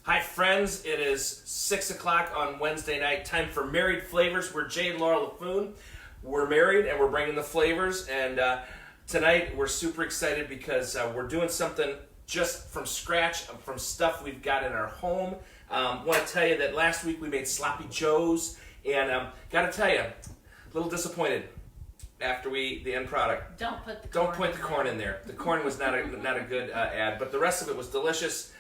Hi friends, it is 6 o'clock on Wednesday night. Time for Married Flavors. We're Jay and Laura LaFoon. We're married and we're bringing the flavors. And tonight we're super excited because we're doing something just from scratch, from stuff we've got in our home. Want to tell you that last week we made Sloppy Joes. And got to tell you, a little disappointed after the end product. Don't put the corn in there. The corn was not a good ad, but the rest of it was delicious.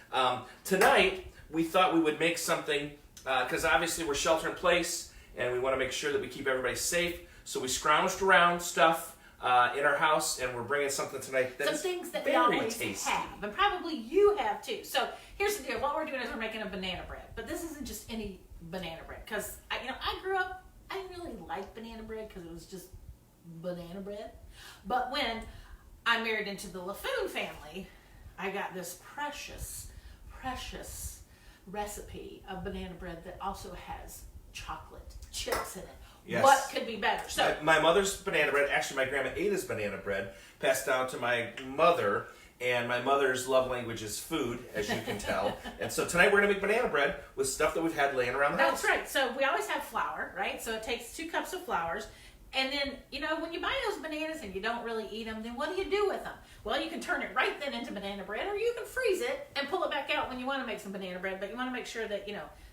Tonight we thought we would make something because obviously we're shelter in place and we want to make sure that we keep everybody safe. So we scrounged around stuff in our house and we're bringing something tonight that's some things that very we always tasty. have, and probably you have too. So here's the deal: what we're doing is we're making a banana bread, but this isn't just any banana bread because I grew up. I didn't really like banana bread because it was just banana bread. But when I married into the LaFoon family, I got this precious recipe of banana bread that also has chocolate chips in it. Yes. What could be better? So my mother's banana bread, actually my grandma Ada's banana bread, passed down to my mother, and my mother's love language is food, as you can tell. And so tonight we're going to make banana bread with stuff that we've had laying around the house. That's right. So we always have flour, right? So it takes 2 cups of flours. And then, when you buy those bananas and you don't really eat them, then what do you do with them? Well, you can turn it right then into banana bread, or you can freeze it and pull it back out when you want to make some banana bread. But you want to make sure that,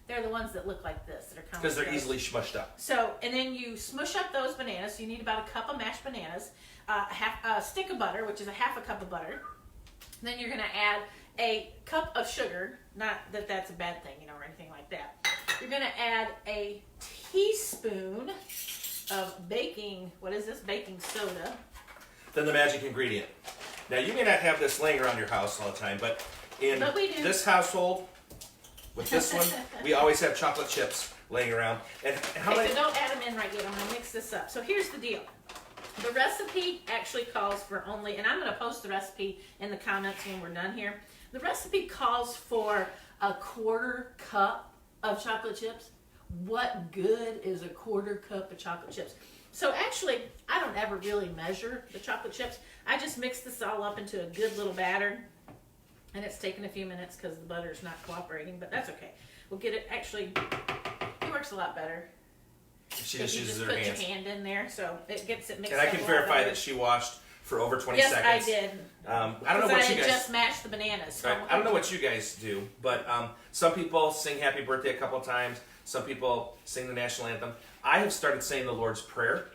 they're the ones that look like this, that are kind of because they're easily smushed up. So, and then you smush up those bananas. So you need about a cup of mashed bananas, a stick of butter, which is a half a cup of butter. Then you're going to add a cup of sugar. Not that that's a bad thing, or anything like that. You're going to add a teaspoon of baking soda. Then the magic ingredient. Now you may not have this laying around your house all the time, but in this household, with this one, we always have chocolate chips laying around. And how many? So don't add them in right yet. I'm going to mix this up. So here's the deal. The recipe actually calls for only, and I'm going to post the recipe in the comments when we're done here. The recipe calls for a 1/4 cup of chocolate chips. What good is a 1/4 cup of chocolate chips? So actually, I don't ever really measure the chocolate chips. I just mix this all up into a good little batter. And it's taken a few minutes because the butter's not cooperating, but that's okay. We'll get it, actually, it works a lot better. She just uses her put hands. your hand in there, so it gets it mixed And up. I can verify that she washed for over 20 seconds. Yes, I did. I don't know what you guys... just mashed the bananas. So right, I don't know what you guys do, but some people sing Happy Birthday a couple of times. Some people sing the national anthem. I have started saying the Lord's Prayer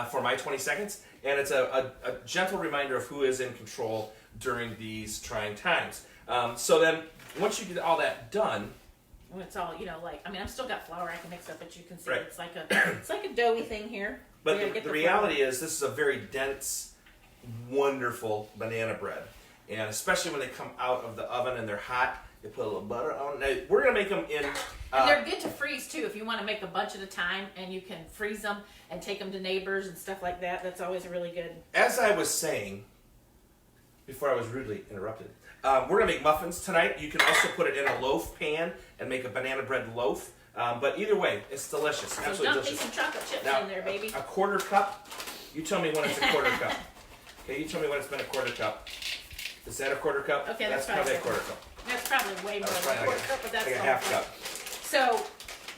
for my 20 seconds, and it's a gentle reminder of who is in control during these trying times. So then, once you get all that done... When it's all, I've still got flour I can mix up, but you can see right. it's like a doughy thing here. But the reality is, this is a very dense, wonderful banana bread. And especially when they come out of the oven and they're hot, they put a little butter on. Now, we're going to make them in... and they're good to freeze, too, if you want to make a bunch at a time, and you can freeze them and take them to neighbors and stuff like that. That's always a really good... As I was saying, before I was rudely interrupted, we're going to make muffins tonight. You can also put it in a loaf pan and make a banana bread loaf. But either way, it's delicious. So absolutely dump me delicious. some chocolate chips Now, in there, baby. A 1/4 cup. You tell me when it's a 1/4 cup. Okay, you tell me when it's been a 1/4 cup. Is that a 1/4 cup? Okay, that's probably a 1/4 cup. That's probably way more than a 1/4 cup, but that's like a all half fine. cup. So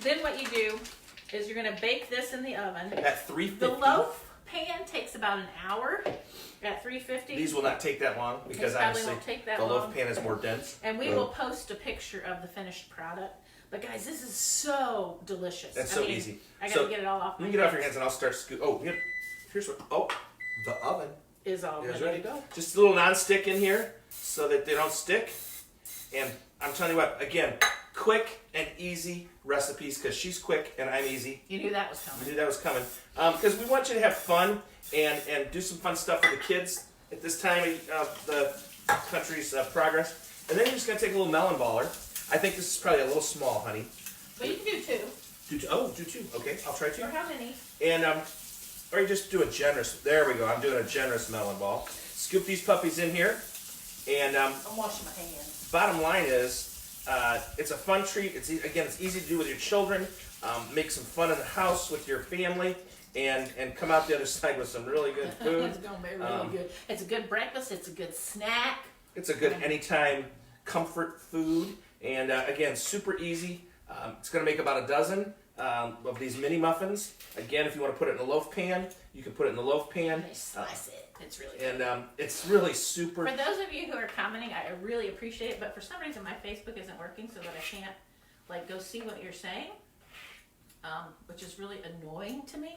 then what you do is you're going to bake this in the oven. At 350. The loaf pan takes about an hour at 350. These will not take that long because These probably obviously won't take that the loaf long. pan is more dense. And we will post a picture of the finished product. But guys, this is so delicious. That's so easy. I got to get it all off my You can get it off your hands and I'll start here's what. Oh, the oven is all is ready ready. to go. Just a little non-stick in here so that they don't stick. And I'm telling you what, again, quick and easy recipes because she's quick and I'm easy. You knew that was coming. We knew that was coming. Because we want you to have fun and do some fun stuff with the kids at this time of the country's progress. And then you're just going to take a little melon baller. I think this is probably a little small, honey. But you can do 2. Do 2. Okay, I'll try 2. Or how many? And or you just do a generous. There we go. I'm doing a generous melon ball. Scoop these puppies in here, and I'm washing my hands. Bottom line is, it's a fun treat. It's easy to do with your children. Make some fun in the house with your family, and come out the other side with some really good food. It's gonna be really good. It's a good breakfast. It's a good snack. It's a good anytime comfort food, And again, super easy. It's going to make about a dozen of these mini muffins. Again, if you want to put it in a loaf pan, you can put it in the loaf pan. They slice it. It's really good. And it's really super. For those of you who are commenting, I really appreciate it, but for some reason my Facebook isn't working so that I can't like go see what you're saying, which is really annoying to me.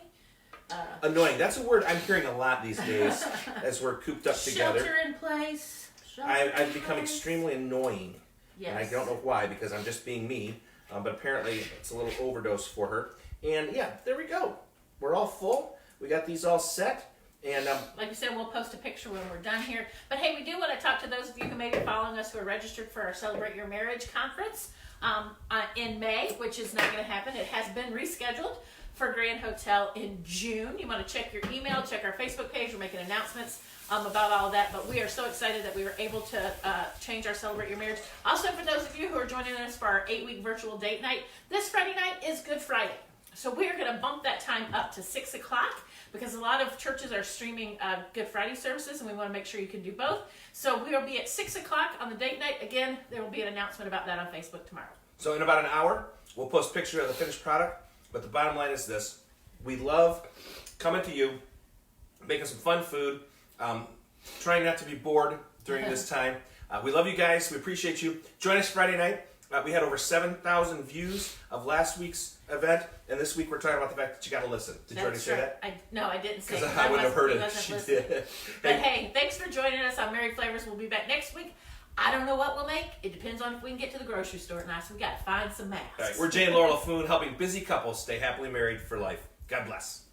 Annoying. That's a word I'm hearing a lot these days as we're cooped up together. Shelter in place. I've become extremely annoying. Yes. And I don't know why, because I'm just being me. But apparently it's a little overdose for her. And yeah, there we go. We're all full. We got these all set. And like I said, we'll post a picture when we're done here. But hey, we do want to talk to those of you who may be following us who are registered for our Celebrate Your Marriage conference in May, which is not going to happen. It has been rescheduled for Grand Hotel in June. You want to check your email, check our Facebook page. We're making announcements about all of that. But we are so excited that we were able to change our Celebrate Your Marriage. Also, for those of you who are joining us for our 8-week virtual date night, this Friday night is Good Friday. So we are going to bump that time up to 6 o'clock because a lot of churches are streaming Good Friday services, and we want to make sure you can do both. So we will be at 6 o'clock on the date night. Again, there will be an announcement about that on Facebook tomorrow. so in about an hour, we'll post a picture of the finished product. But the bottom line is this. We love coming to you, making some fun food, trying not to be bored during this time. We love you guys. We appreciate you. Join us Friday night. We had over 7,000 views of last week's event, and this week we're talking about the fact that you got to listen. Did you already say that? No, I didn't say it. Because I wouldn't have heard it. She Did. But hey, thanks for joining us on Married Flavors. We'll be back next week. I don't know what we'll make. It depends on if we can get to the grocery store tonight, so we got to find some masks. All right, we're Jay and Laura LaFoon, helping busy couples stay happily married for life. God bless.